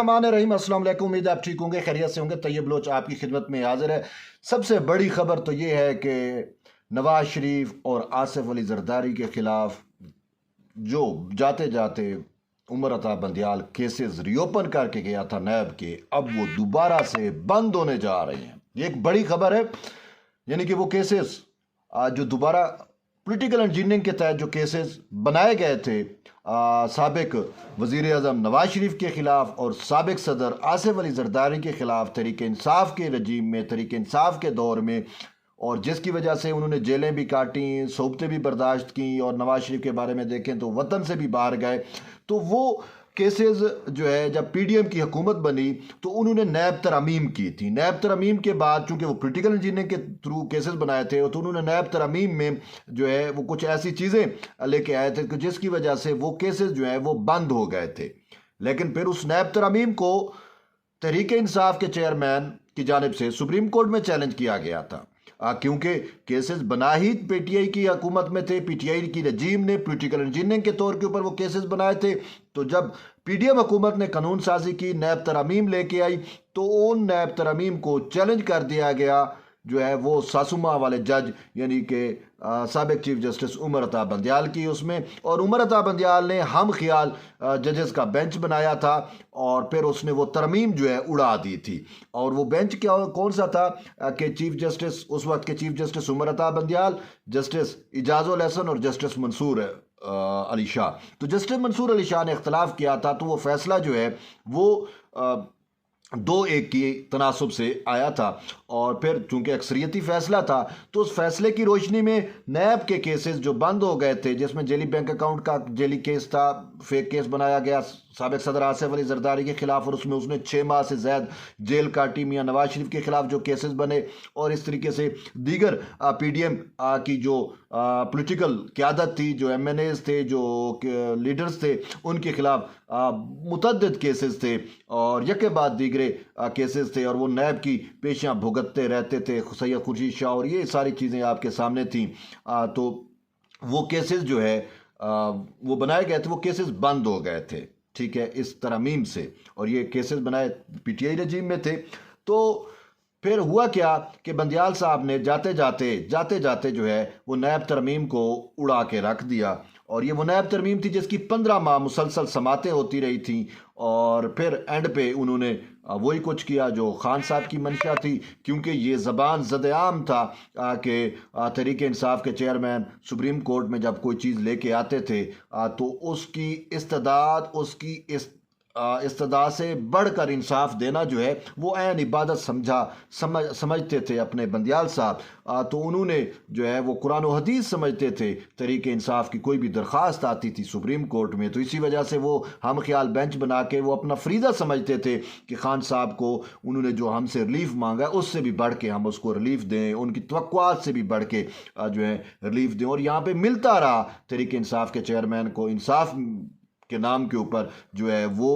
रहमान रहीम, अस्सलाम वालेकुम। उम्मीद है आप ठीक होंगे, खैरियत से होंगे। तैयब लोच आपकी खिदमत में हाजिर है। सबसे बड़ी खबर तो ये है कि नवाज शरीफ और आसिफ अली जरदारी के खिलाफ जो जाते जाते उमर अता बंदियाल केसेस रीओपन करके गया था नैब के, अब वो दोबारा से बंद होने जा रहे हैं। ये एक बड़ी खबर है। यानी कि वो केसेस जो दोबारा पॉलिटिकल इंजीनियरिंग के तहत जो केसेस बनाए गए थे साबिक वज़ीर आज़म नवाज शरीफ के ख़िलाफ़ और साबिक सदर आसिफ अली जरदारी के ख़िलाफ़ तहरीक इंसाफ के रजीम में, तहरीक इंसाफ के दौर में, और जिसकी वजह से उन्होंने जेलें भी काटी, सोबतें भी बर्दाश्त की, और नवाज शरीफ के बारे में देखें तो वतन से भी बाहर गए। तो वो केसेस जो है, जब पीडीएम की हुकूमत बनी तो उन्होंने नैब तरमीम की थी। नैब तरमीम के बाद चूंकि वो पॉलिटिकल इंजीनियरिंग के थ्रू केसेस बनाए थे, तो उन्होंने नैब तरमीम में जो है वो कुछ ऐसी चीज़ें लेके आए थे कि जिसकी वजह से वो केसेस जो है वो बंद हो गए थे। लेकिन फिर उस नैब तरमीम को तहरीक इंसाफ के चेयरमैन की जानिब से सुप्रीम कोर्ट में चैलेंज किया गया था, क्योंकि केसेस बना ही पीटीआई की हुकूमत में थे। पीटीआई की रजीम ने पॉलिटिकल इंजीनियरिंग के तौर के ऊपर वो केसेस बनाए थे। तो जब पीडीएम हुकूमत ने कानून साजी की, नैब तरमीम लेके आई, तो उन नैब तरमीम को चैलेंज कर दिया गया जो है वो सासुमा वाले जज, यानी कि साबिक चीफ जस्टिस उमर अता बंदियाल की उसमें। और उमर अता बंदियाल ने हम ख्याल जजेस का बेंच बनाया था, और फिर उसने वो तरमीम जो है उड़ा दी थी। और वो बेंच क्या कौन सा था कि चीफ जस्टिस, उस वक्त के chief justice Umar Ata Bandial, justice Ijajul Hasan और जस्टिस मंसूर अली शाह। तो जस्टिस मंसूर अली शाह ने इख्तलाफ किया था, तो वो फैसला जो है वो 2-1 की तनासब से आया था। और फिर चूंकि अक्सरियती फैसला था, तो उस फैसले की रोशनी में नैब के केसेस जो बंद हो गए थे, जिसमें जेली बैंक अकाउंट का जेली केस था, फेक केस बनाया गया साबिक सदर आसिफ अली जरदारी के खिलाफ, और उसमें उसने 6 माह से ज़्यादा जेल काटी। मियाँ नवाज शरीफ के खिलाफ जो केसेस बने, और इस तरीके से दीगर पीडीएम की जो पॉलिटिकल क़यादत थी, जो एमएनएज थे, जो लीडर्स थे, उनके खिलाफ मुतअद्दिद केसेस थे, और यके बाद दीगरे केसेस थे, और वो नैब की पेशियाँ भुगतते रहते थे सैयद खुर्शीद शाह, और ये सारी चीज़ें आपके सामने थी। तो वो केसेस जो है वो बनाए गए थे, वो केसेस बंद हो गए थे, ठीक है, इस तरमीम से। और ये केसेस बनाए पीटीआई रजीम में थे। तो फिर हुआ क्या कि बंदियाल साहब ने जाते जाते जो है वो नैब तरमीम को उड़ा के रख दिया। और ये वो नैब तरमीम थी जिसकी 15 माह मुसलसल समातें होती रही थी, और फिर एंड पे उन्होंने वही कुछ किया जो खान साहब की मंशा थी, क्योंकि ये ज़बान ज़द-ए-आम था कि तहरीक इंसाफ के चेयरमैन सुप्रीम कोर्ट में जब कोई चीज़ लेके आते थे तो उसकी इस्तदाद, उसकी इस्तदा से बढ़कर इंसाफ देना जो है वो ऐन इबादत समझते थे अपने बंदियाल साहब। तो उन्होंने जो है वो कुरान और हदीस समझते थे। तहरीक इंसाफ की कोई भी दरख्वास्त आती थी सुप्रीम कोर्ट में, तो इसी वजह से वो हम ख्याल बेंच बना के वो अपना फरीदा समझते थे कि खान साहब को उन्होंने जो हमसे रिलीफ मांगा उससे भी बढ़ के हम उसको रिलीफ दें, उनकी तवक्कुआत से भी बढ़ के जो है रिलीफ दें। और यहाँ पे मिलता रहा तहरीक इंसाफ के चेयरमैन को, इंसाफ के नाम के ऊपर जो है वो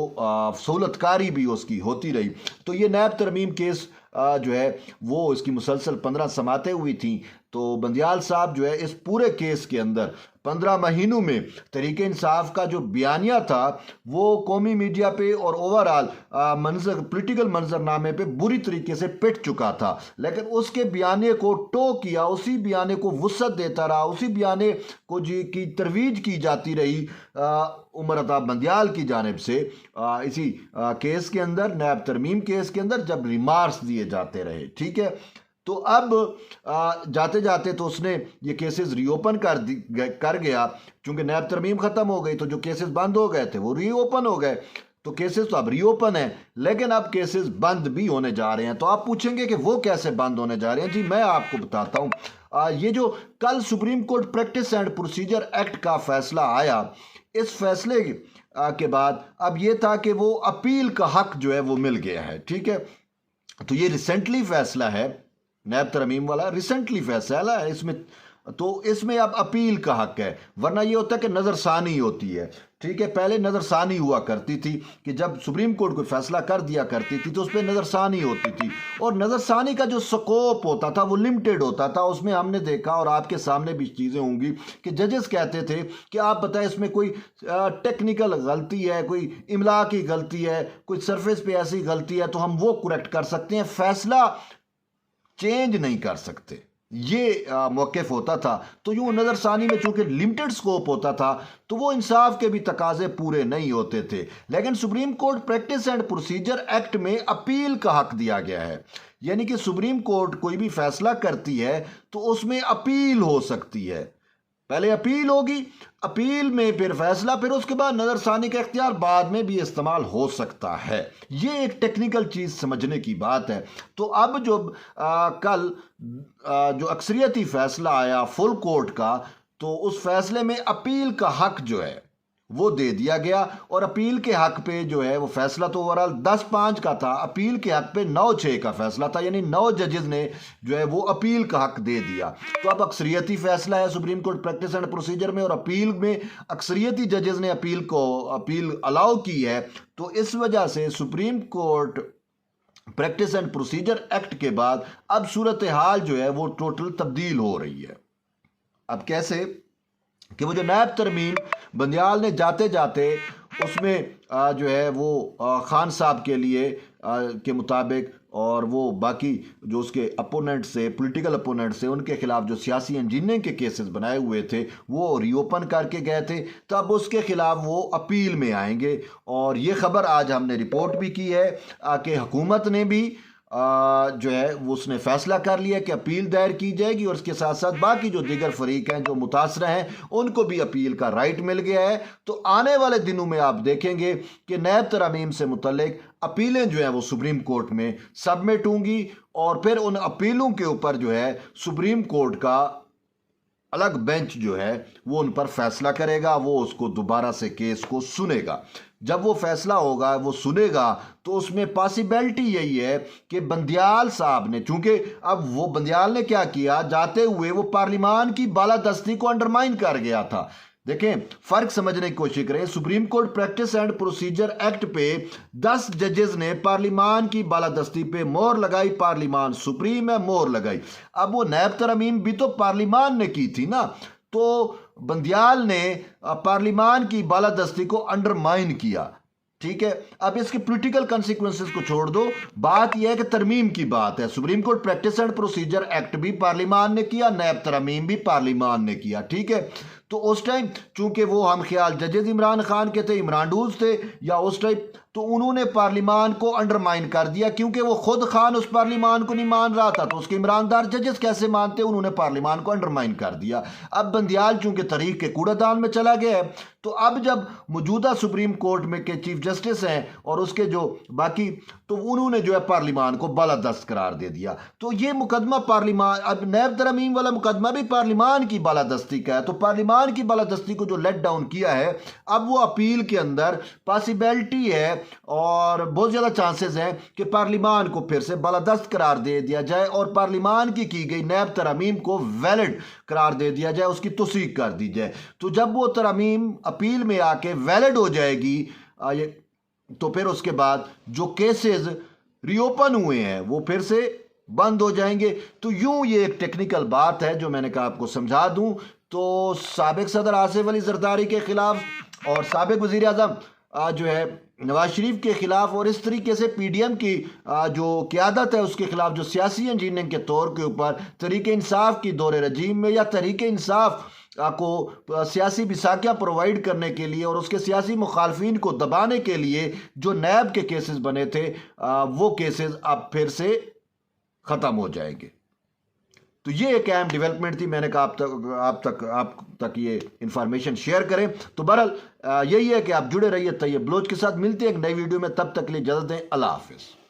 सहूलतकारी भी उसकी होती रही। तो ये नैब तरमीम केस जो है वो इसकी मुसलसल 15 समातें हुई थी। तो बंदियाल साहब जो है इस पूरे केस के अंदर 15 महीनों में तहरीक इंसाफ का जो बयानिया था वो कौमी मीडिया पे और ओवरऑल मंजर पॉलिटिकल मंजरनामे पे बुरी तरीके से पिट चुका था। लेकिन उसके बयाने को टो किया, उसी बयाने को वुसअत देता रहा, उसी बयाने को जी की तरवीज की जाती रही उमर अता बंदियाल की जानिब से इसी केस के अंदर, नैब तरमीम केस के अंदर, जब रिमार्क्स दिए जाते रहे, ठीक है। तो अब जाते जाते तो उसने ये केसेस रीओपन कर गया, क्योंकि नैब तरमीम ख़त्म हो गई, तो जो केसेस बंद हो गए थे वो रीओपन हो गए। तो केसेस तो अब रीओपन है, लेकिन अब केसेस बंद भी होने जा रहे हैं। तो आप पूछेंगे कि वो कैसे बंद होने जा रहे हैं। जी मैं आपको बताता हूँ। ये जो कल supreme court practice and procedure act का फैसला आया, इस फैसले के बाद अब ये था कि वो अपील का हक जो है वो मिल गया है, ठीक है। तो ये रिसेंटली फैसला है, नैब तरमीम वाला रिसेंटली फैसला है। इसमें तो इसमें अब अपील का हक है, वरना ये होता है कि नज़रसानी होती है। ठीक है, पहले नज़रसानी हुआ करती थी कि जब सुप्रीम कोर्ट कोई फैसला कर दिया करती थी तो उस पर नज़रसानी होती थी, और नज़रसानी का जो स्कोप होता था वो लिमिटेड होता था। उसमें हमने देखा, और आपके सामने भी चीज़ें होंगी, कि जजेस कहते थे कि आप बताएं इसमें कोई टेक्निकल गलती है, कोई इमला की गलती है, कोई सरफेस पे ऐसी गलती है तो हम वो करेक्ट कर सकते हैं, फैसला चेंज नहीं कर सकते। ये मौक़िफ़ होता था। तो यूँ नज़रसानी में चूंकि लिमिटेड स्कोप होता था तो वो इंसाफ के भी तकाजे पूरे नहीं होते थे। लेकिन supreme court practice and procedure act में अपील का हक दिया गया है, यानी कि सुप्रीम कोर्ट कोई भी फैसला करती है तो उसमें अपील हो सकती है। पहले अपील होगी, अपील में फिर फैसला, फिर उसके बाद नज़रसानी का इख्तियार बाद में भी इस्तेमाल हो सकता है। ये एक टेक्निकल चीज़ समझने की बात है। तो अब जो कल जो अक्सरियती फैसला आया फुल कोर्ट का, तो उस फैसले में अपील का हक जो है वो दे दिया गया, और अपील के हक पे जो है वो फैसला तो ओवरऑल 10-5 का था, अपील के हक पे 9-6 का फैसला था, यानी 9 जजेस ने जो है वो अपील का हक दे दिया। तो अब अक्सरियती फैसला है supreme court practice and procedure में, और अपील में अक्सरियती जजेस ने अपील अलाउ की है। तो इस वजह से supreme court practice and procedure act के बाद अब सूरत हाल जो है वो टोटल तब्दील हो रही है। अब कैसे कि वो जो नायब तरमीम बंदियाल ने जाते जाते उसमें जो है वो खान साहब के लिए के मुताबिक, और वो बाकी जो उसके अपोनेंट्स से, पॉलिटिकल अपोनेंट्स से, उनके खिलाफ जो सियासी इंजीनियरिंग के केसेस बनाए हुए थे वो रीओपन करके गए थे, तब उसके खिलाफ वो अपील में आएंगे। और ये ख़बर आज हमने रिपोर्ट भी की है कि हुकूमत ने भी जो है वो उसने फैसला कर लिया कि अपील दायर की जाएगी, और उसके साथ साथ बाकी जो दीगर फरीक हैं जो मुतासरा हैं उनको भी अपील का राइट मिल गया है। तो आने वाले दिनों में आप देखेंगे कि नैब तरमीम से मुतल्लिक अपीलें जो हैं वो सुप्रीम कोर्ट में सबमिट होंगी, और फिर उन अपीलों के ऊपर जो है सुप्रीम कोर्ट का अलग बेंच जो है वो उन पर फैसला करेगा, वो उसको दोबारा से केस को सुनेगा। जब वो फैसला होगा, वो सुनेगा, तो उसमें पॉसिबिलिटी यही है कि बंदियाल साहब ने, चूंकि अब वो बंदियाल ने क्या किया, जाते हुए वो पार्लिमान की बालादस्ती को अंडरमाइन कर गया था। देखें, फर्क समझने की कोशिश करें। Supreme court practice and procedure act पे 10 जजेस ने पार्लिमान की बालादस्ती पे मोहर लगाई, पार्लिमान सुप्रीम है, मोहर लगाई। अब वो नैब तरमीम भी तो पार्लिमान ने की थी ना, तो बंदियाल ने पार्लिमान की बालादस्ती को अंडरमाइन किया। ठीक है, अब इसके पॉलिटिकल कॉन्सिक्वेंसेस को छोड़ दो, बात यह है कि तरमीम की बात है। Supreme court practice and procedure act भी पार्लिमान ने किया, नैब तरमीम भी पार्लिमान ने किया। ठीक है, तो उस टाइम चूंकि वो हम ख्याल जजेस इमरान खान के थे, इमरान डूज थे या उस टाइप, तो उन्होंने पार्लिमान को अंडरमाइन कर दिया, क्योंकि वो खुद खान उस पार्लिमान को नहीं मान रहा था, तो उसके ईमानदार जजेस कैसे मानते, उन्होंने पार्लिमान को अंडरमाइन कर दिया। अब बंदियाल चूंकि तरीक के कूड़ेदान में चला गया है, तो अब जब मौजूदा सुप्रीम कोर्ट में के चीफ जस्टिस हैं और उसके जो बाकी, तो उन्होंने जो है पार्लिमान को बालादस्त करार दे दिया। तो ये मुकदमा पार्लिमान, अब नैब तरमीम वाला मुकदमा भी पार्लिमान की बालादस्ती का है, तो पार्लिमान की बालादस्ती को जो लेट डाउन किया है, अब वो अपील के अंदर पॉसिबिलिटी है और बहुत ज़्यादा चांसेस हैं कि पार्लिमान को फिर से बालादस्त करार दे दिया जाए, और पार्लिमान की गई नैब तरमीम को वैलिड करार दे दिया जाए, उसकी तौसीक कर दी जाए। तो जब वो तरमीम अपील में आके वैलिड हो जाएगी, तो फिर उसके बाद जो केसेस रीओपन हुए हैं वो फिर से बंद हो जाएंगे। तो यूं ये एक टेक्निकल बात है जो मैंने कहा आपको समझा दूं। तो साबिक सदर आसिफ अली जरदारी के खिलाफ और साबिक वजीर आज़म जो है नवाज शरीफ के खिलाफ, और इस तरीके से पीडीएम की जो क़यादत है उसके खिलाफ, जो सियासी इंजीनियरिंग के तौर के ऊपर तहरीक इंसाफ की दौरे रजीम में या तहरीक इंसाफ को सियासी बिसाकियाँ प्रोवाइड करने के लिए और उसके सियासी मुखालफिन को दबाने के लिए जो नैब के केसेस बने थे, वो केसेस अब फिर से ख़त्म हो जाएंगे। तो ये एक अहम डेवलपमेंट थी, मैंने कहा आप तक ये इंफॉर्मेशन शेयर करें। तो बहरहाल यही है कि आप जुड़े रहिए तैयब बलोच के साथ। मिलते हैं एक नई वीडियो में, तब तक के लिए इजाज़त दें। अल्लाह हाफिज़।